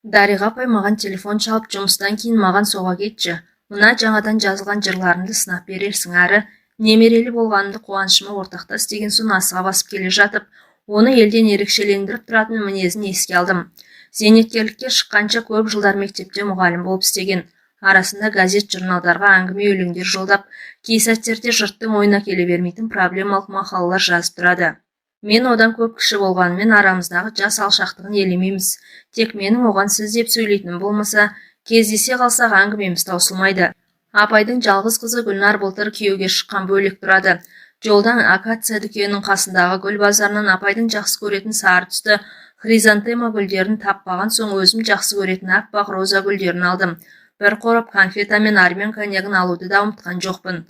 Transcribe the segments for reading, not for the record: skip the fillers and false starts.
Дариға апай маған телефон шалып, жұмыстан кейін маған соға кетші. Мына жаңадан жазылған жырларымды сынап берерсің, әрі немерелі болғанымды қуанышыма ортақтас деген соң асыға басып келе жатып, оны елден ерекшелендіріп тұратын мінезін еске алдым. Зейнеткерлікке шыққанша көп жылдар мектепте мұғалім болып істеген. Арасында газет журналдарға әңгіме өлеңдер жолдап, кей сәттерде жұрттың ойына келе бермейтін проблемалық мақалалар жазып тұрады. Мен одан көп кіші болғанымен арамыздағы жас алшақтығын елемейміз. Тек менің оған сіз деп сөйлейтінім болмаса, кездесе қалсақ әңгімеміз таусылмайды. Апайдың жалғыз қызы Гүлнар былтыр күйеуге шыққан, бөлек тұрады. Жолдан акация дүкенінің қасындағы гүл базарынан апайдың жақсы көретін сары түсті хризантема гүлдерін таппаған соң өзім жақсы көретін аппақ роза гүлдерін алдым. Бір қорап конфета мен армян коньягын алуды да ұмытқан жоқпын.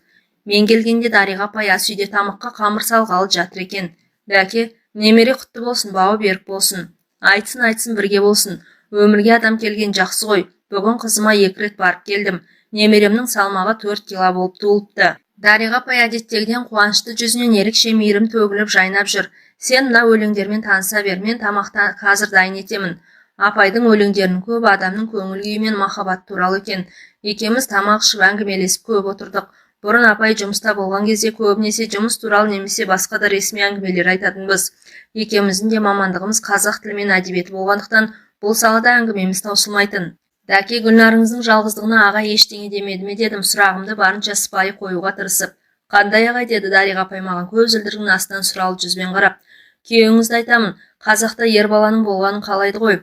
Мен келгенде Дариға апай ас үйде тамаққа қамыр салғалы жатыр екен. Бәке, немере құтты болсын, бауы берік болсын. Айтсын бірге болсын. Өмірге адам келген жақсы ғой. Бүгін қызыма 2 рет барып келдім. Немеремнің салмағы 4 кило болып туылыпты. Дариға апай әдеттегіден қуанышты жүзінен ерекше мейірім төгіліп жайнап жүр. Сен мына өлеңдермен таныса бер, мен тамақта қазір дайын етемін. Апайдың өлеңдерінің көп адамның көңіл күйі мен махаббат туралы екен. Екеуміз тамақ ішіп әңгімелесіп көп отырдық. Бұрын апай жұмыста болған кезде көбінесе жұмыс туралы немесе басқа да ресми әңгімелер айтатынбыз. Екеуміздің де мамандығымыз қазақ тілі мен әдебиеті болғандықтан бұл салада әңгімеміз таусылмайтын. Дәке, Гүлнарыңыздың жалғыздығына аға ештеңе демеді ме дедім, сұрағымды барынша сыпайы қоюға тырысып. Қандай ағай, деді Дариға апай маған көзілдірігінің астынан сұралы жүзбен қарап. Күйеуіңізді айтамын, қазақта ер баланың болғанын қалайды ғой.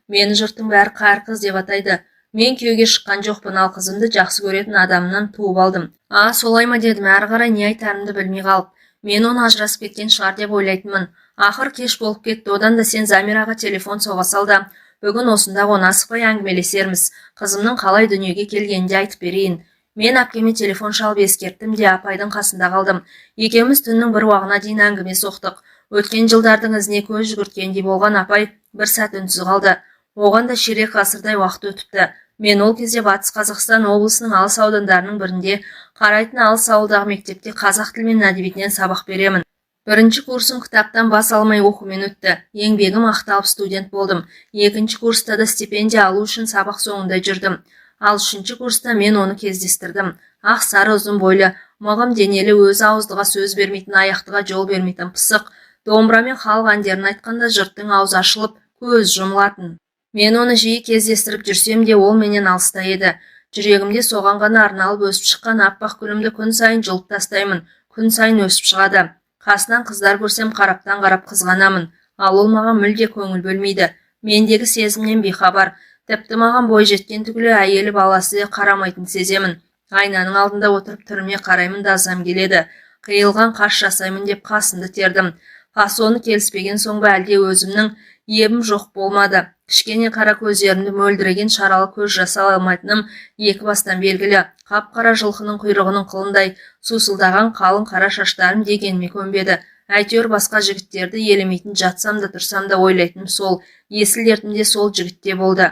Мені жұрттың бәрі қайыр қыз деп атайды. Мен күйеуге шыққан жоқпын, ал қызымды жақсы көретін адамнан туып алдым. Солай ма дедім, әрі қарай не айтарымды білмей қалып. Мен оны ажырасып кеткен шығар деп ойлайтынмын. Ақыр кеш болып кетті, одан да сен Замираға телефон соға сал да, бүгін осында асықпай әңгімелесерміз. Қызымның қалай дүниеге келгенін де айтып берейін. Мен әпкеме телефон шалып ескерттім де апайдың қасында қалдым. Екеуміз түннің бір уағына дейін әңгіме соқтық. Өткен жылдардың ізіне көз жүгірткендей болған апай бір сәт үнсіз қалды. Оған да ширек ғасырдай уақыт өтіпті. Мен ол кезде Батыс Қазақстан облысының алыс аудандарының бірінде қарайтын алыс ауылдағы мектепте қазақ тілі мен әдебиетінен сабақ беремін. Бірінші курсым кітаптан бас алмай оқумен өтті. Еңбегім ақталып студент болдым. Екінші курста да стипендия алу үшін сабақ соңында жүрдім. Ал үшінші курста мен оны кездестірдім. Ақ сары ұзын бойлы, мығым денелі, өзі ауыздыға сөз бермейтін, аяқтыға жол бермейтін пысық, домбырамен халық әндерін айтқанда жұрттың аузы ашылып, көз жұмылатын. Мен оны жиі кездестіріп жүрсем де ол менен алыста еді. Жүрегімде соған ғана арналып өсіп шыққан аппақ гүлімді күн сайын жұлып тастаймын, күн сайын өсіп шығады. Қасынан қыздар көрсем қараптан қарап қызғанамын, ал ол маған мүлде көңіл бөлмейді. Мендегі сезімнен бейхабар, тіпті маған бой жеткен түгілі әйелі баласы қарамайтын сеземін. Айнаның алдында отырып түріме қараймын да азам келеді. Қиылған қаш жасаймын деп қасымды тердім. Фасоны келіспеген соң ба әлде өзімнің ебім жоқ болмады. Кішкене қара көздерімді мөлдіреген шаралы көз жасала алмайтыным екі бастан белгілі. Қап-қара жылқының құйрығының қылындай сусылдаған қалың қара шаштарым дегеніме көнбеді. Әйтеуір басқа жігіттерді елемейтін, жатсам да тұрсам да ойлайтыным сол, есіл дертімде сол жігітте болды.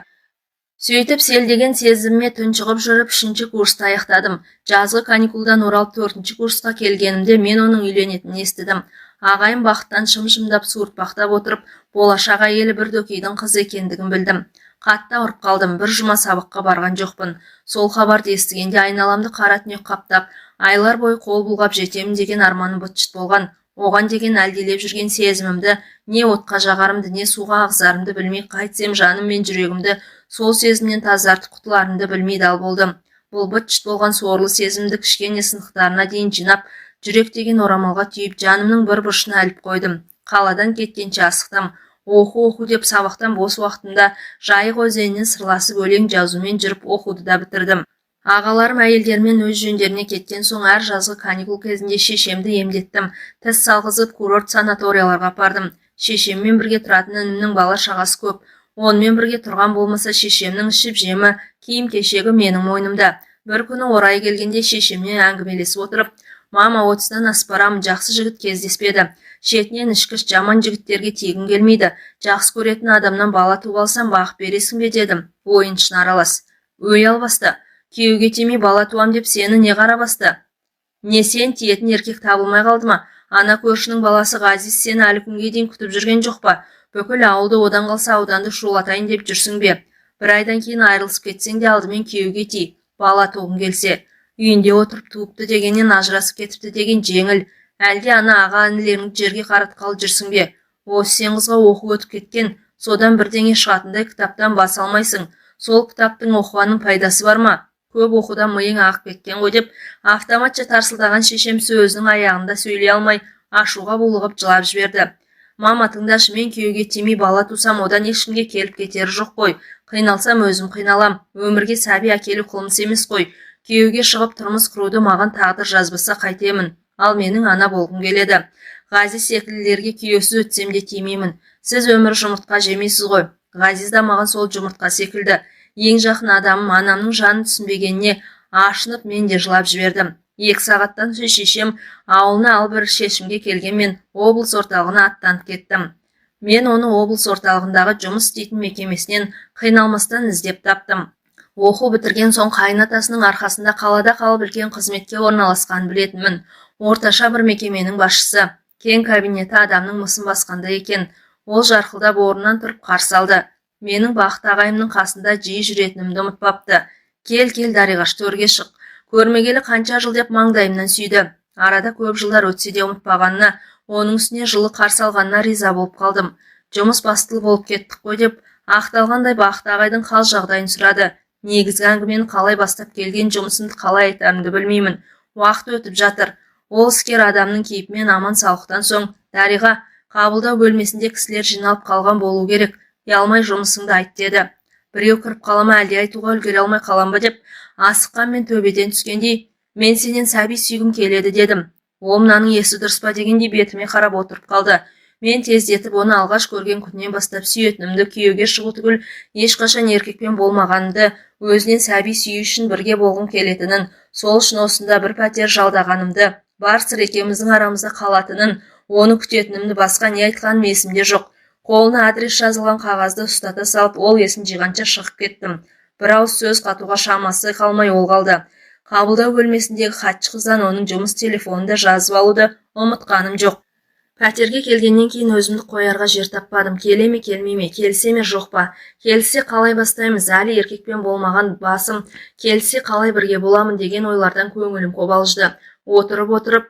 Сөйтіп селдеген сезіміме тұншығып жүріп 3-ші курсты аяқтадым. Жазғы каникулдан оралып 4-ші курсқа келгенімде мен оның үйленетінін естідім. Ағайым бақыттан шым-шымдап суыртпақтап отырып, болашақ әйелі бір дөкейдің қызы екендігін білдім. Қатты ауырып қалдым, бір жұма сабаққа барған жоқпын. Сол хабарды естігенде айналамды қара түнек қаптап, айлар бойы қол бұлғап жетемін деген арманым быт-шыт болған. Оған деген әлдилеп жүрген сезімімді, не отқа жағарымды, не суға ағызарымды білмей, қайтсем жаным мен жүрегімді сол сезімнен тазартып құтыларымды білмей дал болдым. Бұл быт-шыт болған сорлы сезімді кішкене сынықтарына дейін жинап, жүрек деген орамалға түйіп, жанымның бір бұрышына іліп қойдым. Қаладан кеткенше асықтым. Оқу деп сабақтан бос уақытымда Жайық өзенінен сырласып өлең жазумен жүріп оқуды да бітірдім. Ағаларым әйелдермен өз жөндеріне кеткен соң әр жазғы каникул кезінде шешемді емдеттім. Тіс салғызып курорт санаторияларға апардым. Шешеммен бірге тұратын інімнің бала шағасы көп. Онымен бірге тұрған болмаса шешемнің ішіп жемі, киім кешегі менің мойнымда. Бір күні орайы келгенде шешеммен әңгімелесіп отырып, мама, 30-дан асып барамын, жақсы жігіт кездеспеді. Шетінен ішкіш жаман жігіттерге тегін келмейді. Жақсы көретін адамнан бала туып алсам бағып бересің бе дедім. Ойыншын аралас. Өй албасты. Күйеуге тимей бала туам деп сені не қарабасты? Не сен тиетін еркек табылмай қалды ма? Ана көршінің баласы Ғазиз сені әлі күнге дейін күтіп жүрген жоқ па? Бүкіл ауылды одан қалса ауданды шулатайын деп жүрсің бе? Бір айдан кейін айырылысып кетсең де алдымен күйеуге ти, бала туғың келсе. Үйінде отырып туыпты дегеннен ажырасып кетіпті деген жеңіл. Әлде ана аға інілеріңді жерге қаратқалы жүрсің бе? Осы сен қызға оқу өтіп кеткен, содан бірдеңе шығатындай кітаптан бас алмайсың. Сол кітаптың оқығанның пайдасы бар ма? Көп оқудан миың ағып кеткен ғой деп автоматша тарсылдаған шешем сөзінің аяғында сөйлей алмай ашуға булығып жылап жіберді. Мама, тыңдашы, мен күйеуге тимей бала тусам, одан ешкімге келіп кетері жоқ қой. Қиналсам өзім қиналам. Өмірге сәби әкелу қылмыс емес қой. Күйеуге шығып тұрмыс құруды маған тағдыр жазбаса қайтемін. Ал менің ана болғым келеді. Ғазиз секілділерге күйеусіз өтсем де тимеймін. Сіз өмір жұмыртқа жемейсіз ғой. Ғазиз да маған сол жұмыртқа секілді. Ең жақын адамым, анамның жанын түсінбегеніне ашынып мен де жылап жібердім. 2 сағаттан соң шешем ауылына алып бір шешімге келгенмен облыс орталығына аттанып кеттім. Мен оны облыс орталығындағы жұмыс істейтін мекемесінен қиналмастан іздеп таптым. Оқу бітірген соң қайынатасының арқасында қалада қалып үлкен қызметке орналасқанын білетінмін. Орташа бір мекеменің басшысы. Кең кабинеті адамның мысын басқандай екен. Ол жарқылдап орнынан тұрып қарсы алды. Менің бақыт ағайымның қасында жиі жүретінімді ұмытпапты. Кел, Дариғаш, төрге шық. Көрмегелі қанша жыл деп маңдайымнан сүйді. Арада көп жылдар өтсе де ұмытпағанына, оның үстіне жылы қарсы алғанына риза болып қалдым. Жұмыс бастылы болып кеттік қой деп ақталғандай бақыт ағайдың хал жағдайын сұрады. Негізгі әңгімені қалай бастап келген, жұмысымды қалай айтарымды білмеймін. Уақыт өтіп жатыр. Ол іскер адамның кейпімен аман саулықтан соң, Дариға, қабылдау бөлмесінде кісілер жиналып қалған болу керек. Ұялмай жұмысыңды айт деді. Біреу кіріп қалама, әлде айтуға үлгере алмай қалам ба деп асыққан мен төбеден түскендей, мен сенен сәби сүйгім келеді дедім. Ол мынаның есі дұрыс па дегендей бетіме қарап отырып қалды. Мен тездетіп оны алғаш көрген күннен бастап сүйетінімді, күйеуге шығу түгіл ешқашан еркекпен болмағанымды, өзінен сәби сүю үшін бірге болғым келетінін, сол үшін осында бір пәтер жалдағанымды, бар сыр екеуміздің арамызда қалатынын, оны күтетінімді, басқа не айтқаным есімде жоқ. Қолына адрес жазылған қағазды ұстата салып, ол есін жиғанша шығып кеттім. Бір ауыз сөз қатуға шамасы қалмай ол қалды. Қабылдау бөлмесіндегі хатшы қыздан оның жұмыс телефонында жазып алуды ұмытқаным жоқ. Пәтерге келгеннен кейін өзімді қоярға жер таппадым. Келе ме, келмей ме, келсе ме, жоқ па? Келсе қалай бастаймыз? Әлі еркекпен болмаған басым, келсе қалай бірге боламын деген ойлардан көңілім қобалжыды. Отырып,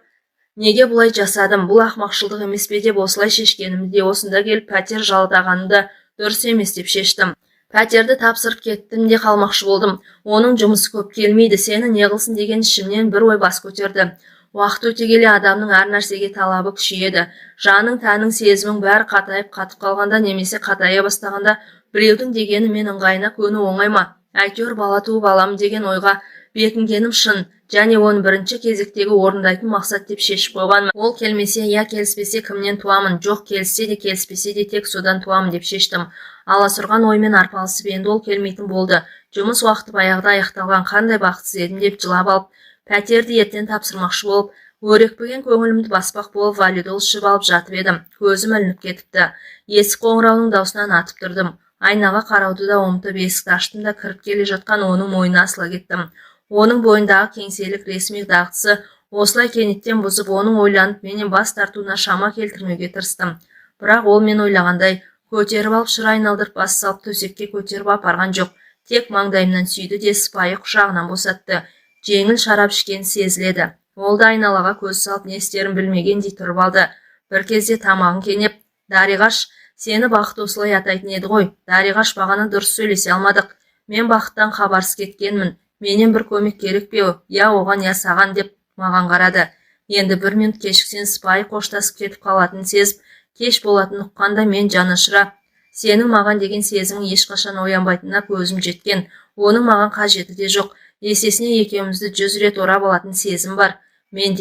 неге бұлай жасадым? Бұл ақымақшылдық емес пе деп осылай шешкенімді де осында келіп пәтер жалдағанымды дұрыс емес деп шештім. Пәтерді тапсырып кеттім де қалмақшы болдым. Оның жұмысы көп келмейді, сені не қылсын деген ішімнен бір ой бас көтерді. Уақыт өте келе адамның әр нәрсеге талабы күшейеді. Жаның, тәнің, сезімің бәрі қатайып қатып қалғанда немесе қатая бастағанда біреудің дегені мен ыңғайына көну оңай ма? Әйтеуір бала туып аламын деген ойға бекінгенім шын, және оны бірінші кезектегі орындайтын мақсат деп шешіп қойғанмын. Ол келмесе я келіспесе кімнен туамын? Жоқ, келсе де келіспесе де тек содан туамын деп шештім. Аласұрған оймен арпалысып, енді ол келмейтін болды. Жұмыс уақыты баяғыда аяқталған, қандай бақытсыз едім деп жылап алып, пәтерді ертең тапсырмақшы болып, өрекпіген көңілімді баспақ болып валидол ішіп алып жатып едім. Көзім ілініп кетіпті. Есік қоңырауының даусынан атып тұрдым. Айнаға қарауды да ұмытып есікті аштым да кіріп келе жатқан оның мойнына асыла кеттім. Оның бойындағы кеңселік ресми дағдысы осылай кенеттен бұзып, оның ойланып менен бас тартуына шама келтірмеуге тырыстым. Бірақ ол мен ойлағандай көтеріп алып шыр айналдырып бас салып төсекке көтеріп апарған жоқ. Тек маңдайымнан сүйді де сыпайы құшағынан босатты. Жеңіл шарап ішкен сезіледі. Ол да айналаға көз салып не істерін білмегендей тұрып алды. Бір кезде тамағын кенеп, Дариғаш, сені бақыт осылай атайтын еді ғой. Дариғаш, бағана дұрыс сөйлесе алмадық. Мен бақыттан хабарсыз кеткенмін. Менен бір көмек керек пе? Я оған, я саған деп маған қарады. Енді 1 минут кешіксең сыпайы қоштасып кетіп қалатынын сезіп, кеш болатын ұққанда мен жанашыра, сенің маған деген сезімің ешқашан оянбайтынына көзім жеткен. Оның маған қажеті де жоқ. Есесіне екеумізді 100 рет орап алатын сезім бар. Мен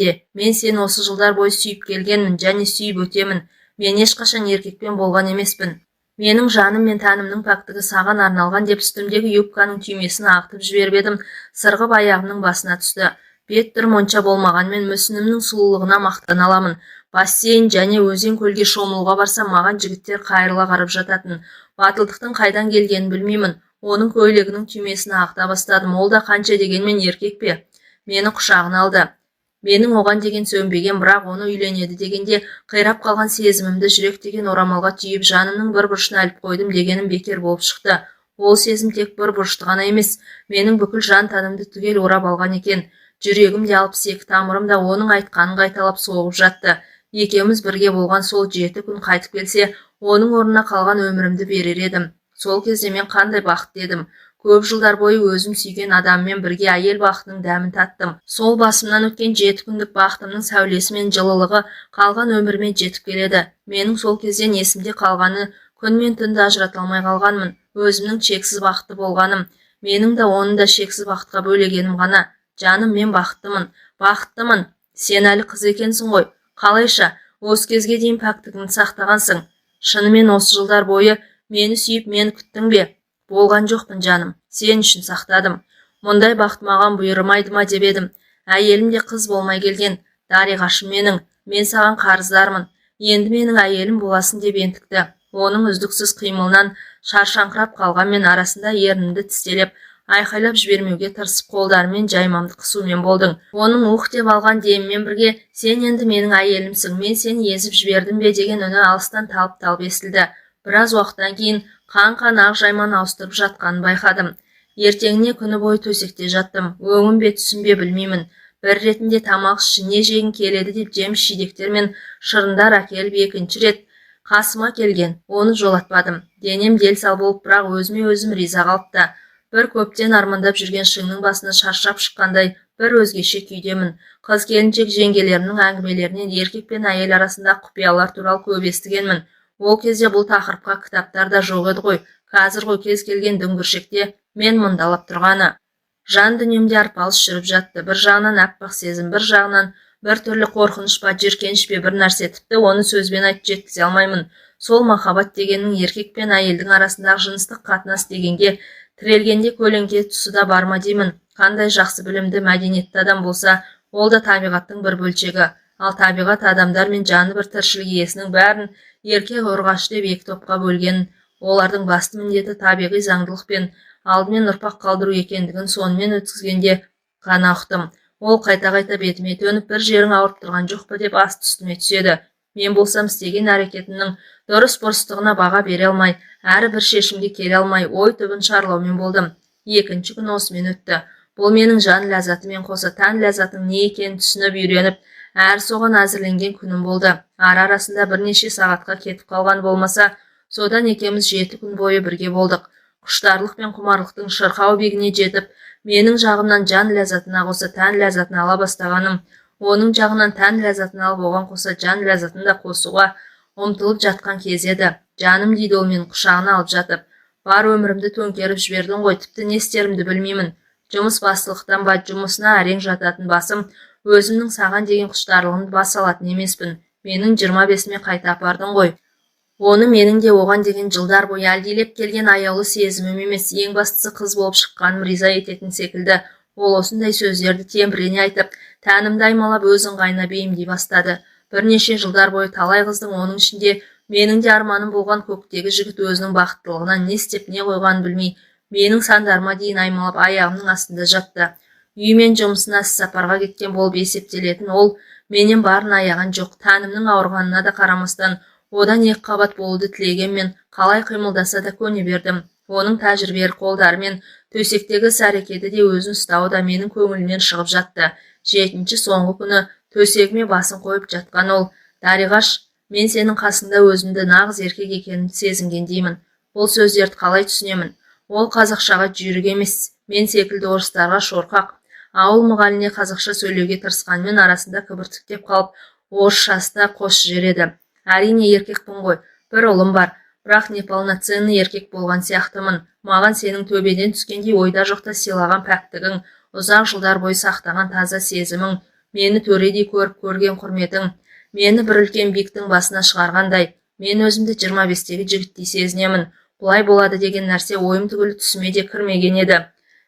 сені осы жылдар бойы сүйіп келгенмін және сүйіп өтемін. Мен ешқашан еркекпен болған емеспін. Менің жаным мен тәнімнің пәктігі саған арналған деп үстімдегі юбканың түймесін ағытып жіберіп едім. Сырғып аяғымның басына түсті. Бет түрім онша болмағанмен мүсінімнің сұлулығына мақтан аламын. Бассейн және өзен көлге шомылуға барсам, маған жігіттер қайырыла қарап жататын. Батылдықтың қайдан келгенін білмеймін. Оның көйлегінің түймесін ағыта бастадым. Ол да қанша дегенмен еркек пе? Мені құшағына алды. Менің оған деген сөнбеген, бірақ оны үйленеді дегенде қирап қалған сезімімді жүрек деген орамалға түйіп жанымның бір бұрышына іліп қойдым дегенім бекер болып шықты. Ол сезім тек бір бұрышты ғана емес, менің бүкіл жан тәнімді түгел орап алған екен. Жүрегім де 62 тамырым да оның айтқанын қайталап соғып жатты. Екеуміз бірге болған сол 7 күн қайтып келсе, оның орнына қалған өмірімді берер едім. Сол кезде мен қандай бақытты едім. Көп жылдар бойы өзім сүйген адаммен бірге әйел бақытының дәмін таттым. Сол басымнан өткен 7 күндік бақытымның сәулесі мен жылылығы қалған өміріме жетіп келеді. Менің сол кезден есімде қалғаны күн мен түнді ажырата алмай қалғанмын. Өзімнің шексіз бақытты болғаным, менің де оның да шексіз бақытқа бөлегенім ғана. Жаным, мен бақыттымын, бақыттымын. Сен әлі қыз екенсің ғой. Қалайша, осы кезге дейін пәктігіңді сақтағансың. Шынымен осы жылдар бойы мені сүйіп, мені күттің бе? Болған жоқпын жаным, сен үшін сақтадым. Мұндай бақыт маған бұйырмайды ма деп едім. Әйелім де қыз болмай келген. Дариғашым менің, мен саған қарыздармын. Енді менің әйелім боласың деп ентікті. Оның үздіксіз қимылынан шаршаңқырап қалғанмен арасында ернімді тістелеп, айқайлап жібермеуге тырысып қолдарымен жаймамды қысумен болдың. Оның ух деп алған демімен бірге, сен енді менің әйелімсің, мен сені езіп жібердім бе деген үні алыстан талып-талып естілді. Біраз уақыттан кейін қан ақ жайман ауыстырып жатқанын байқадым. Ертеңіне күні бойы төсекте жаттым. Өңім бе түсім бе білмеймін. Бір ретінде тамақ іші не жегің келеді деп жеміс жидектер мен шырындар әкеліп екінші рет қасыма келген. Оны жолатпадым. Денем дел-сал болып, бірақ өзіме өзім риза қалыпты. Бір көптен армандап жүрген шыңның басына шаршап шыққандай бір өзгеше күйдемін. Қыз келіншек жеңгелерімнің әңгімелерінен еркек пен әйел арасында құпиялар туралы көп естігенмін. Ол кезде бұл тақырыпқа кітаптар да жоқ еді ғой. Қазір ғой кез келген дүңгіршекте мен мұндалап тұрғаны. Жан дүниемде арпалыс жүріп жатты. Bir жағынан аппақ сезім, бір жағынан бір түрлі қорқыныш па, жиіркеніш пе бір нәрсе, тіпті оны сөзбен айтып жеткізе алмаймын. Сол махаббат дегеннің еркек пен әйелдің арасындағы жыныстық қатынас дегенге тірелгенде көлеңке тұсы да бар ма деймін. Қандай жақсы білімді, мәдениетті адам болса, ол да табиғаттың бір бөлшегі. Ал табиғат адамдар мен жаны бір тіршілік иесінің бәрін еркек ұрғашы деп екі топқа бөлген. Олардың басты міндеті табиғи заңдылық пен алдымен ұрпақ қалдыру екендігін сонымен өткізгенде ғана ұқтым. Ол қайта-қайта бетіме төніп, бір жерің ауырып тұрған жоқ па деп асты үстіме түседі. Мен болсам істеген әрекетімнің дұрыс-бұрыстығына баға бере алмай, әрі бір шешімге келе алмай, ой түбін шарлаумен болдым. Екінші күн осымен өтті. Бұл менің жан ләззатымен қоса тән ләззатының не екенін түсініп үйреніп, әрі соған әзірленген күнім болды. Арасында бірнеше сағатқа кетіп қалған болмаса, содан екеуміз 7 күн бойы бірге болдық. Құштарлық пен құмарлықтың шырқау биігіне жетіп, менің жағымнан жан ләззатына қоса тән ләззатын ала бастағаным, оның жағынан тән ләззатын алып оған қоса жан ләззатын да қосуға ұмтылып жатқан кез еді. Жаным дейді ол мені құшағына алып жатып. Бар өмірімді төңкеріп жібердің ғой, тіпті не істерімді білмеймін. Жұмыс бастылықтан ба, жұмысына әрең жататын басым, өзімнің саған деген құштарлығымды бас алатын емеспін. Менің 25-ме қайта апардың ғой. Оны менің де оған деген жылдар бойы әлдилеп келген аяулы сезімім емес, ең бастысы қыз болып шыққаным риза ететін секілді. Ол осындай сөздерді темірене айтып, тәнімді аймалап өз ыңғайына бейімдей бастады. Бірнеше жылдар бойы талай қыздың, оның ішінде менің де арманым болған көктегі жігіт өзінің бақыттылығынан не істеп не қойғанын білмей, менің сандарыма дейін аймалап аяғымның астында жатты. Үй мен жұмысына іссапарға кеткен болып есептелетін ол менен барын аяған жоқ. Тәнімнің ауырғанына да қарамастан, одан екі қабат болуды тілегенмен қалай қимылдаса да көне бердім. Оның тәжірибелі қолдары мен төсектегі іс-әрекеті де өзін ұстауы да менің көңілімнен шығып жатты. 7-ші соңғы күні төсегіме басын қойып жатқан ол: Дариғаш, мен сенің қасында өзімді нағыз еркек екенімді сезінгендеймін. Бұл сөздерді қалай түсінемін? Ол қазақшаға жүйрік емес, мен секілді орыстарға шорқақ. Ауыл мұғаліне қазақша сөйлеуге тырысқанмен арасында кібіртіктеп қалып, орысшасы да қос жібереді. Әрине еркекпін ғой, бір ұлым бар, бірақ неполноценный еркек болған сияқтымын. Маған сенің төбеден түскендей ойда жоқта сыйлаған пәктігің, ұзақ жылдар бойы сақтаған таза сезімің, мені төредей көріп көрген құрметің, мені бір үлкен биіктің басына шығарғандай. Мен өзімді 25-тегі жігіттей сезінемін. Бұлай болады деген нәрсе ойым түгілі түсіме де кірмеген еді.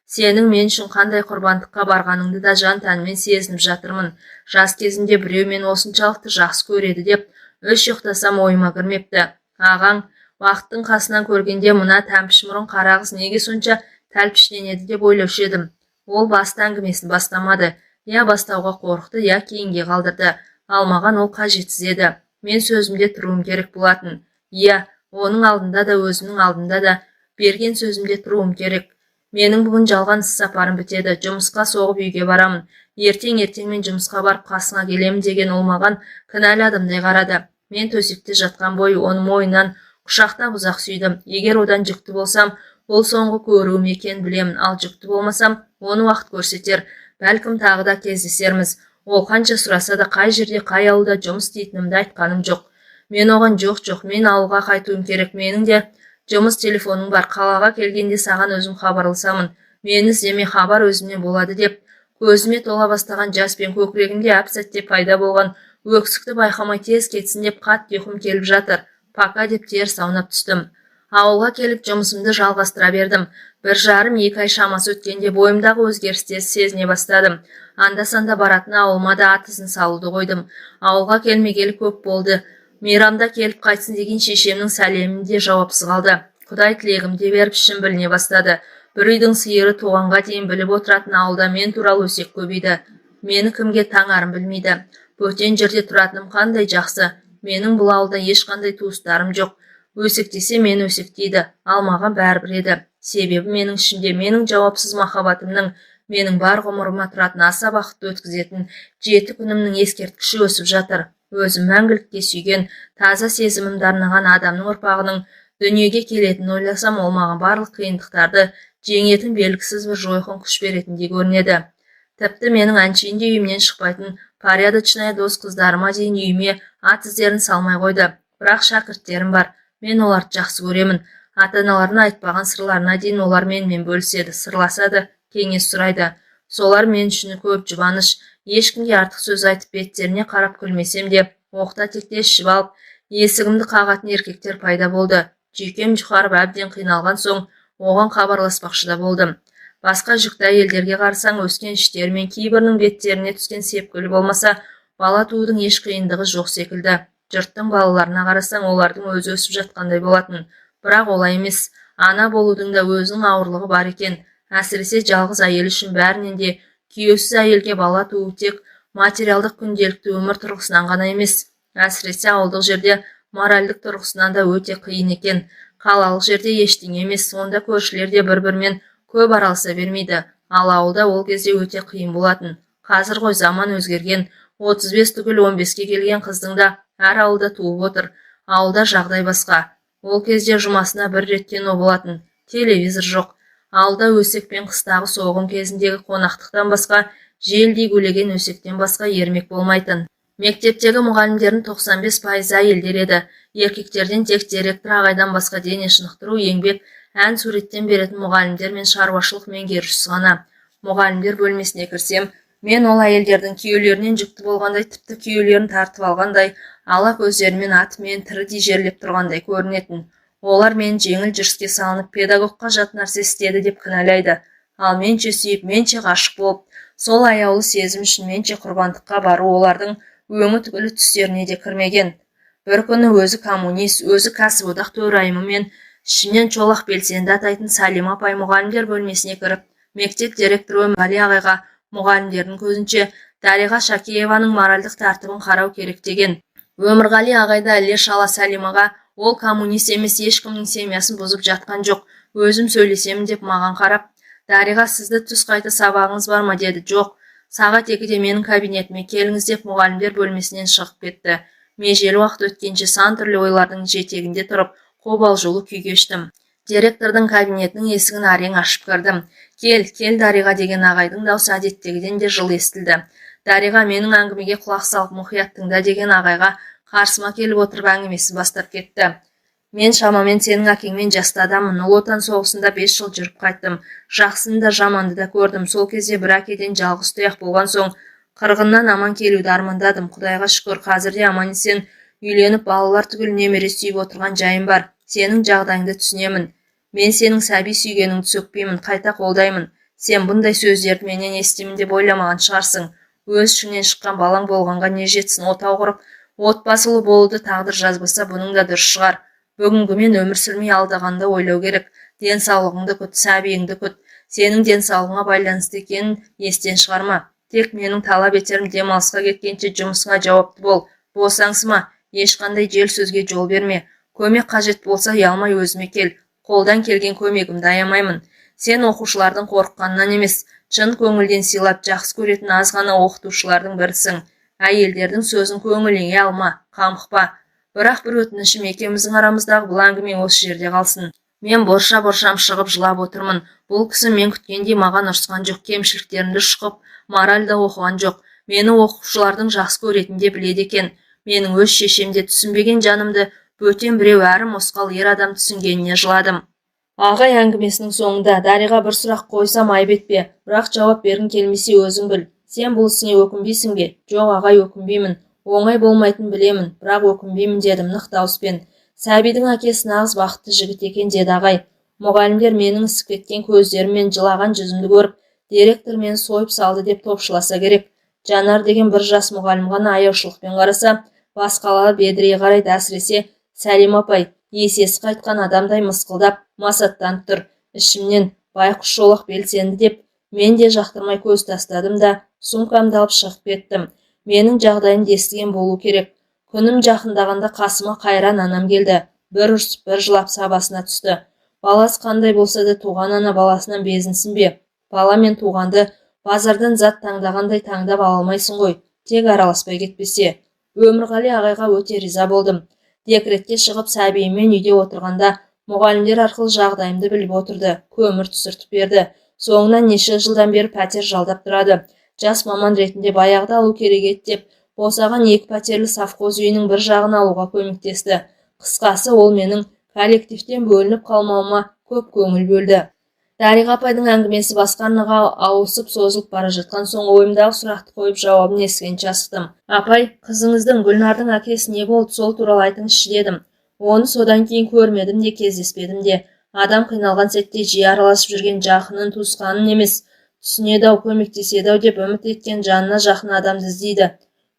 Сенің мен үшін қандай құрбандыққа барғаныңды да жан тәнмен сезініп жатырмын. Жас кезімде біреу мені осыншалықты жақсы көреді деп үш ұйықтасам ойыма кірмепті. Ағаң бақыттың қасынан көргенде мына тәмпіш мұрын қара қыз неге сонша тәлпіштенеді деп ойлаушы едім. Ол басты әңгімесін бастамады. Я бастауға қорықты, я кейінге қалдырды. Ал маған ол қажетсіз еді. Мен сөзімде тұруым керек болатын. Иә, оның алдында да, өзімнің алдында да берген сөзімде тұруым керек. Менің бүгін жалған іс сапарым бітеді. Жұмысқа соғып үйге барамын. Ертең мен жұмысқа барып қасыңа келемін деген ол маған кінәлі адамдай қарады. Мен төсекте жатқан бойы оның мойнынан құшақтап ұзақ сүйдім. Егер одан жүкті болсам, ол соңғы көруім екенін білемін. Ал жүкті болмасам, оны уақыт көрсетер. Бәлкім тағы да кездесерміз. Ол қанша сұраса да қай жерде, қай ауылда жұмыс істейтінімді айтқаным жоқ. Мен оған жоқ, мен ауылға қайтуым керек. Менің де жұмыс телефоның бар. Қалаға келгенде саған өзім хабарласамын. Мені іздеме, хабар өзімнен болады деп, көзіме тола бастаған жас пен көкірегімде әп-сәтте пайда болған өксікті байқамай тез кетсін деп қатты ұйқым келіп жатыр. Пока деп теріс аунап түстім. Ауылға келіп жұмысымды жалғастыра бердім. 1,5-2 ай шамасы өткенде бойымдағы өзгерістерді сезіне бастадым. Анда-санда баратын ауылыма да ат ізін салуды қойдым. Ауылға келмегелі көп болды. Мейрамда келіп қайтсын деген шешемнің сәлемі де жауапсыз қалды. Құдай тілегімде беріп ішім біліне бастады. Бір үйдің сиыры туғанға дейін біліп отыратын ауылда мен туралы өсек көбейді. Мені кімге таңарым білмейді. Бөтен жерде тұратыным қандай жақсы. Менің бұл ауылда ешқандай туыстарым жоқ. Өсектесе мен өсектейді, ал маған бәрібір еді. Себебі менің ішімде менің жауапсыз махаббатымның, менің бар ғұмырыма тұратын аса бақытты өткізетін 7 күнімнің ескерткіші өсіп жатыр. Өзім мәңгілікке сүйген, таза сезімімді арнаған адамның ұрпағының дүниеге келетінін ойласам, ол маған барлық қиындықтарды жеңетін белгісіз бір жойқын күш беретіндей көрінеді. Тіпті менің әншейінде үйімнен шықпайтын порядочная дос қыздарыма дейін үйіме ат іздерін салмай қойды. Бірақ шәкірттерім бар. Мен оларды жақсы көремін. Ата-аналарына айтпаған сырларына дейін олар менімен бөліседі, сырласады, кеңес сұрайды. Солар мен үшін көп жұбаныш. Ешкімге артық сөз айтып беттеріне қарап күлмесем де, оқта-текте ішіп алып, есігімді қағатын еркектер пайда болды. Жүйкем жұқарып әбден қиналған соң, оған хабарласпақшы да болдым. Басқа жүкті әйелдерге қарасаң, өскен іштері мен кейбірінің беттеріне түскен сепкіл болмаса, бала туудың еш қиындығы жоқ секілді. Жұрттың балаларына қарасаң, олардың өзі өсіп жатқандай болатын. Бірақ олай емес. Ана болудың да өзінің ауырлығы бар екен. Әсіресе жалғыз әйел үшін бәрінен де күйеусіз әйелге бала туу тек материалдық күнделікті өмір тұрғысынан ғана емес. Әсіресе ауылдық жерде моральдық тұрғысынан да өте қиын екен. Қалалық жерде ештеңе емес, онда көршілер де бір-бірімен көп араласа бермейді. Ал ауылда ол кезде өте қиын болатын. Қазір ғой заман өзгерген. 35 түгіл 15-ке келген қыздың да әр ауылда туып отыр. Ауылда жағдай басқа. Ол кезде жұмасына бір рет кино болатын. Телевизор жоқ. Ауылда өсек пен қыстағы соғым кезіндегі қонақтықтан басқа, желдей гулеген өсектен басқа ермек болмайтын. Мектептегі мұғалімдердің 95% әйелдер еді. Еркектерден тек директор ағайдан басқа дене шынықтыру, еңбек, ән суреттен беретін мұғалімдер мен шаруашылық меңгерушісі ғана. Мұғалімдер бөлмесіне кірсем, мен ол әйелдердің күйеулерінен жүкті болғандай, тіпті күйеулерін тартып алғандай, ала көздерімен атымен тірідей жерлеп тұрғандай көрінетін. Олар мен жеңіл жүріске салынып, педагогқа жат нәрсе істеді деп кінәлайды. Ал менше сүйіп, менше ғашық болып, сол аяулы сезім үшін менше құрбандыққа бару олардың өңі түгілі түстеріне де кірмеген. Бір күні өзі коммунист, өзі кәсіподақ төрайымы мен ішінен чолақ белсенді атайтын Сәлима апай мұғалімдер бөлмесіне кіріп, мектеп директоры Өмірғали ағайға мұғалімдердің көзінше Дариға Шакееваның моральдық тәртібін қарау керек деген. Өмірғали ағайда іле шала Сәлимаға, ол коммунист емес, ешкімнің семьясын бұзып жатқан жоқ, өзім сөйлесемін деп маған қарап, Дариға, сізді түс қайта сабағыңыз бар ма деді. Жоқ, сағат 2-де менің кабинетіме келіңіз деп мұғалімдер бөлмесінен шығып кетті. Межелі уақыт өткенше сан түрлі ойлардың жетегінде тұрып, қобалжулы күй кештім. Директордың кабинетінің есігін әрең ашып кірдім. Кел Дариға деген ағайдың даусы әдеттегіден де жылы естілді. Дариға менің әңгімеге құлақ салып мұқият тыңда деген ағайға қарсыма келіп отырып әңгімесін бастап кетті. Мен шамамен сенің әкеңмен жасты адаммын. Ұлы Отан соғысында 5 жыл жүріп қайттым. Жақсыны да жаманды да көрдім. Сол кезде бір әкеден жалғыз тұяқ болған соң қырғыннан аман келуді армандадым. Құдайға шүкір, қазірде аман есен үйленіп, балалар түгіл немере сүйіп отырған жайым бар. Сенің жағдайыңды түсінемін. Мен сенің сәби сүйгеніңді сөкпеймін, қайта қолдаймын. Сен бұндай сөздерді менен естимін деп ойламаған шығарсың. Өз ішіңнен шыққан балаң болғанға не жетсін, отау құрып, отбасылы болуды тағдыр жазбаса, бұның да дұрыс шығар. Бүгінгімен өмір сүрмей алдағанды ойлау керек. Денсаулығыңды күт, сәбиіңді күт. Сенің денсаулығыңа байланысты екенін естен шығарма. Тек менің талап етерім демалысқа кеткенше жұмысыңа жауапты бол. Босаңсыма, ешқандай жел сөзге жол берме. Көмек қажет болса ұялмай өзіме кел. Қолдан келген көмегімді аямаймын. Сен оқушылардың қорыққанынан емес, шын көңілден сыйлап жақсы көретін аз ғана оқытушылардың бірісің. Әйелдердің сөзін көңіліңе алма, қамықпа. Бірақ бір өтінішім, екеуміздің арамыздағы бұл әңгіме осы жерде қалсын. Мен борша-боршам шығып жылап отырмын. Бұл кісі мен күткендей маған ұрысқан жоқ, кемшіліктерімді шұқып, моральда оқыған жоқ. Мені оқушылардың жақсы көретінін де біледі екен. Менің өз шешемде түсінбеген жанымды бөтен біреу әрі мосқал ер адам түсінгеніне жыладым. Ағай әңгімесінің соңында Дариға бір сұрақ қойсам айып етпе, бірақ жауап бергің келмесе өзің біл. Сен бұл ісіңе өкінбейсің бе? Жоқ ағай, өкінбеймін. Оңай болмайтынын білемін, бірақ өкінбеймін дедім нық дауыспен. Сәбидің әкесі нағыз бақытты жігіт екен деді ағай. Мұғалімдер менің ісіп кеткен көздеріммен жылаған жүзімді көріп, директор мені сойып салды деп топшыласа керек. Жанар деген бір жас мұғалім ғана аяушылықпен қараса, басқалар бедірейе қарайды. Әсіресе Сәлим апай есесі қайтқан адамдай мысқылдап, масаттанып тұр. Ішімнен байқұс шолақ белсенді деп, мен де жақтырмай көз тастадым да сумкамды алып шығып кеттім. Менің жағдайымды естіген болу керек. Күнім жақындағанда қасыма қайран анам келді. Бір ұрсып, бір жылап сабасына түсті. Баласы қандай болса да туған ана баласынан безінсін бе? Бала мен туғанды базардан зат таңдағандай таңдап ала алмайсың ғой, тек араласпай кетпесе. Өмірғали ағайға өте риза болдым. Декретке шығып сәбиіммен үйде отырғанда мұғалімдер арқылы жағдайымды біліп отырды. Көмір түсіртіп берді. Соңынан неше жылдан бері пәтер жалдап тұрады. Жас маман ретінде баяғыда алу керек еді деп, босаған 2 пәтерлі совхоз үйінің бір жағын алуға көмектесті. Қысқасы, ол менің коллективтен бөлініп қалмауыма көп көңіл бөлді. Дариға апайдың әңгімесі басқа арнаға ауысып созылып бара жатқан соң ойымдағы сұрақты қойып жауабын естігенше асықтым. Апай, қызыңыздың Гүлнардың әкесі не болды, сол туралы айтыңызшы дедім. Оны содан кейін көрмедім де кездеспедім де. Адам қиналған сәтте жиі араласып жүрген жақынын, туысқанын емес, түсінеді-ау, көмектеседі-ау деп үміт еткен жанына жақын адамды іздейді.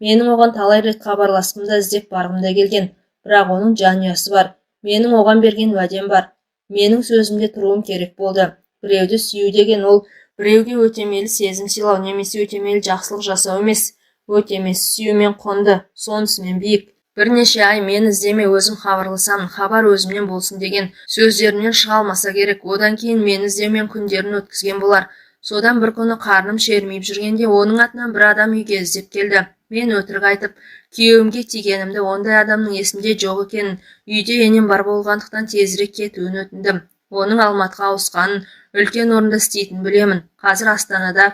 Менің оған талай рет хабарласқым да, іздеп барғым да келген. Бірақ оның жанұясы бар. Менің оған берген уәдем бар. Менің сөзімде тұруым керек болды. Біреуді сүю деген ол біреуге өтемелі сезім сыйлау немесе өтемелі жақсылық жасау емес, өтемесі сүюмен қонды, сонысымен биік. Бірнеше ай мен іздеме, өзім хабарласамын, хабар өзімнен болсын деген сөздерімнен шыға алмаса керек. Одан кейін мен іздеумен күндерін өткізген болар. Содан бір күні қарным шермейіп жүргенде оның атынан бір адам үйге іздеп келді. Мен өтірік айтып, күйеуімге тигенімді, ондай адамның есімде жоқ екенін, үйде енем бар болғандықтан тезірек кетуін өтіндім. Оның Алматыға ауысқанын, үлкен орында істейтінін білемін. Қазір Астанада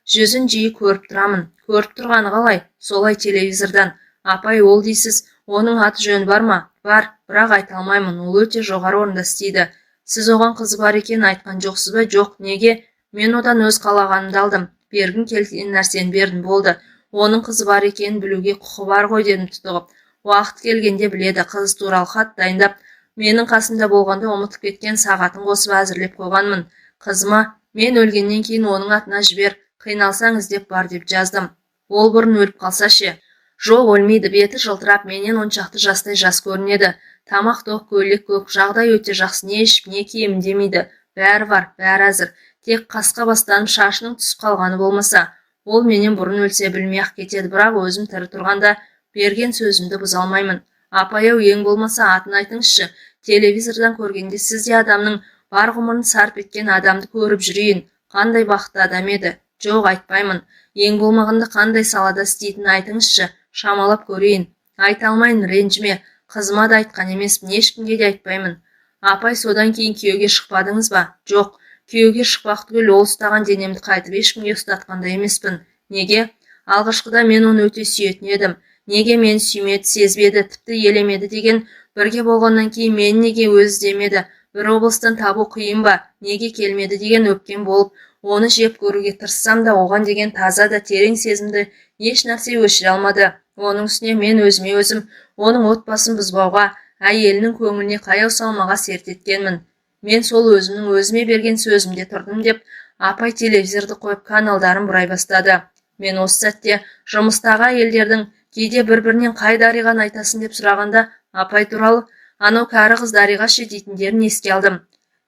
жүзін жиі көріп тұрамын. Көріп тұрғаны қалай? Солай телевизордан. Апай, ол дейсіз, оның аты жөні бар ма? Бар, бірақ айта алмаймын. Ол өте жоғары орында істейді. Сіз оған қызы бар екенін айтқан жоқсыз ба? Жоқ, неге? Мен одан өз қалағанымды алдым. Бергім келген нәрсені бердім, болды. Оның қызы бар екенін білуге құқы бар ғой дедім тұтығып. Уақыт келгенде біледі. Қыз туралы хат дайындап, менің қасымда болғанда ұмытып кеткен сағатын қосып әзірлеп қойғанмын. Қызыма, мен өлгеннен кейін оның атына жібер, қиналсаң іздеп бар деп жаздым. Ол бұрын өліп қалса ше? Жоқ, өлмейді, беті жылтырап, менен оншақты жастай жас көрінеді. Тамақ тоқ, көйлек көк, жағдай өте жақсы, не ішіп, не киемін демейді. Бәрі бар, бәрі әзір. Тек қасқа бастанып шашының түсіп қалғаны болмаса. Ол менен бұрын өлсе білмей-ақ кетеді, бірақ өзім тірі тұрғанда берген сөзімді бұза алмаймын. Апай-ау, ең болмаса атын айтыңызшы. Телевизордан көргенде сіз де адамның бар ғұмырын сарп еткен адамды көріп жүрейін. Қандай бақытты адам еді? Жоқ, айтпаймын. Ең болмағанда қандай салада істейтінін айтыңызшы. Шамалап көрейін. Айта алмайын, ренжіме. Қызыма да айтқан емеспін, ешкімге де айтпаймын. Апай, содан кейін күйеуге шықпадыңыз ба? Жоқ, күйеуге шықпақ түгіл, ол ұстаған денемді қайтып ешкімге ұстатқанда емеспін. Неге? Алғашқыда мен оны өте сүйетін едім. Неге мені сүймеді, сезбеді, тіпті елемеді деген, бірге болғаннан кейін мені неге өзі іздемеді, бір облыстан табу қиын ба, неге келмеді деген өпкен болып, оны жеп көруге тырыссам да, оған деген таза да терең сезімді еш нәрсе өшіре алмады. Оның үстіне мен өзіме өзім, оның отбасын бұзбауға, әйелінің көңіліне қаяу салмаға серт еткенмін. Мен сол өзімнің өзіме берген сөзімде тұрдым деп, апай телевизорды қойып каналдарын бұрай бастады. Мен осы сәтте жұмыстағы әйелдердің кейде бір-бірінен қай Дариғаны айтасың деп сұрағанда, апай туралы, анау кәрі қыз Дариға ше дейтіндерін еске алдым.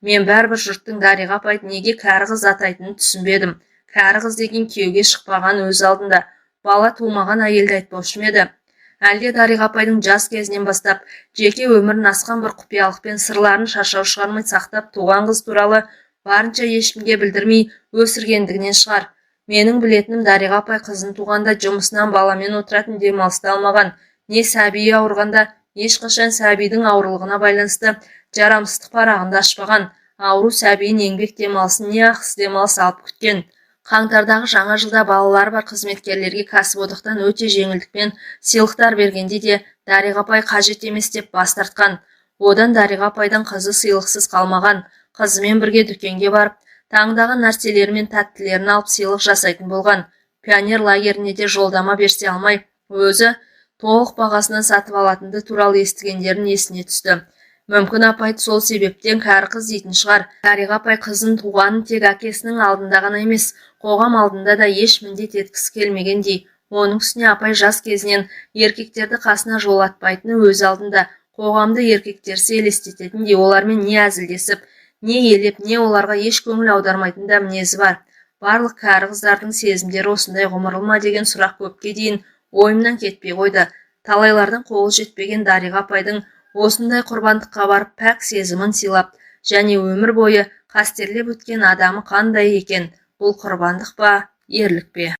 Мен бәрібір жұрттың Дариға апайды неге кәрі қыз атайтынын түсінбедім. кәрі қыз деген күйеуге шықпаған, өз алдында бала тумаған әйелді айтпаушы ма еді? Әлде Дариға апайдың жас кезінен бастап жеке өмірін асқан бір құпиялықпен сырларын шашау шығармай сақтап туған қыз туралы барынша ешкімге білдірмей өсіргендігінен шығар. Менің білетінім, Дариға апай қызын туғанда жұмысынан баламен отыратын, демалысты алмаған, не сәби ауырғанда ешқашан сәбидің ауырлығына байланысты жарамсыздық парағында ашпаған, ауру сәбиін еңбек демалысын не ақыс демалыс алып күткен. Қаңтардағы жаңа жылда балалары бар қызметкерлерге кәсіподақтан өте жеңілдікпен сыйлықтар бергенде де Дариға апай қажет емес деп бас тартқан. Одан Дариға апайдың қызы сыйлықсыз қалмаған. Қызымен бірге дүкенге барып, таңдаған нәрселері мен тәттілерін алып сыйлық жасайтын болған. Пионер лагеріне де жолдама берсе алмай, өзі толық бағасынан сатып алатынды туралы естігендерін есіне түсті. Мүмкін апай сол себептен кәрі қыз дейтін шығар. Дариға апай қызын туғанын тек әкесінің алдында ғана емес, қоғам алдында да еш міндет еткісі келмегендей. Оның үстіне апай жас кезінен еркектерді қасына жолатпайтыны, өз алдында қоғамды еркектерсі елестететіндей, олармен не әзілдесіп, не елеп, не оларға еш көңіл аудармайтын да мінезі бар. Барлық кәрі қыздардың сезімдері осындай ғұмырлы ма деген сұрақ көпке дейін ойымнан кетпей қойды. Талайлардың қолы жетпеген Дариға апайдың осындай құрбандыққа барып пәк сезімін сыйлап, және өмір бойы қастерлеп өткен адамы қандай екен? Бұл құрбандық па, ерлік пе?